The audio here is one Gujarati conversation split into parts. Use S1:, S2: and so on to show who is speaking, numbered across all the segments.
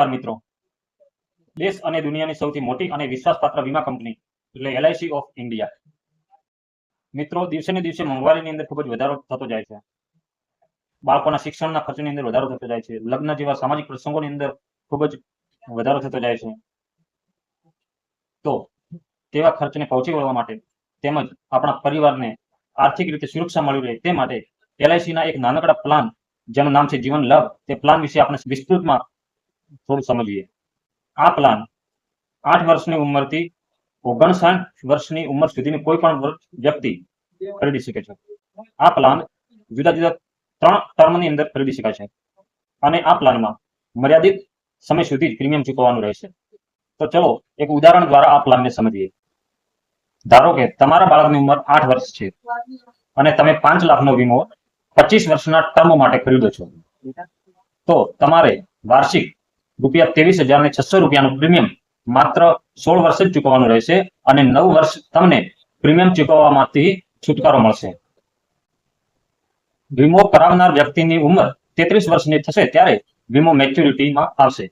S1: નમસ્કાર મિત્રો, દેશ અને દુનિયાની સૌથી મોટી અને વિશ્વાસપાત્ર વીમા કંપની એટલે LIC ઓફ ઇન્ડિયા. મિત્રો, દિવસે ને દિવસે મોંઘવારીની અંદર ખૂબ જ વધારો થતો જાય છે. બાળકોના શિક્ષણના ખર્ચની અંદર વધારો થતો જાય છે. લગ્ન જેવા સામાજિક પ્રસંગોની અંદર ખૂબ જ વધારો થતો જાય છે. તો તેવા ખર્ચને પહોંચી વળવા માટે તેમજ આપણા પરિવારને આર્થિક રીતે સુરક્ષા મળી રહે તે માટે LIC ના એક નાનકડા પ્લાન જેનું નામ છે જીવન લાભ, તે પ્લાન વિશે આપણે વિસ્તૃતમાં થોડું સમજીએ. આ પ્લાન 8 વર્ષની ઉંમરથી 59 વર્ષની ઉંમર સુધીની કોઈ પણ વ્યક્તિ ખરીદી શકે છે. આ પ્લાન જુદા જુદા 3 ટર્મની અંદર ખરીદી શકાય છે અને આ પ્લાનમાં મર્યાદિત સમય સુધી જ પ્રીમિયમ ચૂકવવાનું રહેશે. તો ચલો એક ઉદાહરણ દ્વારા આ પ્લાનને સમજીએ. ધારો કે તમારા બાળકની ઉંમર 8 વર્ષ છે અને તમે 5 લાખનો વીમો 25 વર્ષના ટર્મ માટે ખરીદો છો. તો તમારે વાર્ષિક ₹23,600 રૂપિયાનું પ્રીમિયમ માત્ર 16 વર્ષ જ ચૂકવવાનું રહેશે અને 9 વર્ષ તમને પ્રીમિયમ ચૂકવવામાંથી છુટકારો મળશે. વીમો કરાવનાર વ્યક્તિની ઉંમર 33 વર્ષની થશે ત્યારે વીમો મેચ્યોરિટીમાં આવશે.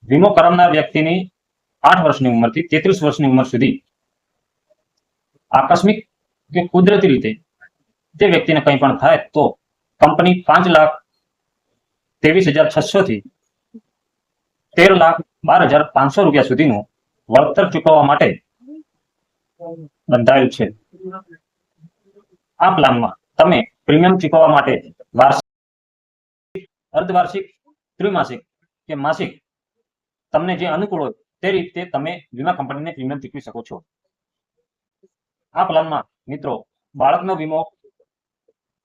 S1: વીમો કરાવનાર વ્યક્તિની 8 વર્ષની ઉંમરથી 33 વર્ષની ઉંમર સુધી આકસ્મિક કે કુદરતી રીતે તે વ્યક્તિને કંઈ પણ થાય તો કંપની 5,23,600 થી 13,12,500 રૂપિયા સુધીનું વળતર ચૂકવવા માટે બંધાયેલ છે. આ પ્લાનમાં તમે પ્રીમિયમ ચૂકવવા માટે વાર્ષિક, અર્ધવાર્ષિક, ત્રિમાસિક કે માસિક તમને જે અનુકૂળ હોય તે રીતે તમે વીમા કંપનીને પ્રીમિયમ ચૂકવી શકો છો. આ પ્લાનમાં મિત્રો બાળકનો વીમો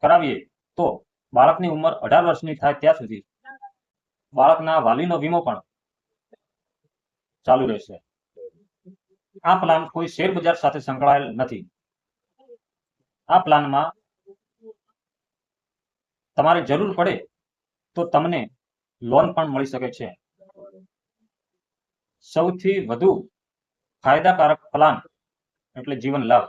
S1: કરાવીએ તો બાળકની ઉંમર 18 વર્ષની થાય ત્યાં સુધી બાળકના વાલીનો વીમો પણ ચાલુ રહેશે. આ પ્લાન કોઈ શેર બજાર સાથે સંકળાયેલ નથી. આ પ્લાનમાં તમારે જરૂર પડે તો તમને લોન પણ મળી શકે છે. સૌથી વધુ ફાયદાકારક પ્લાન એટલે જીવન લાભ.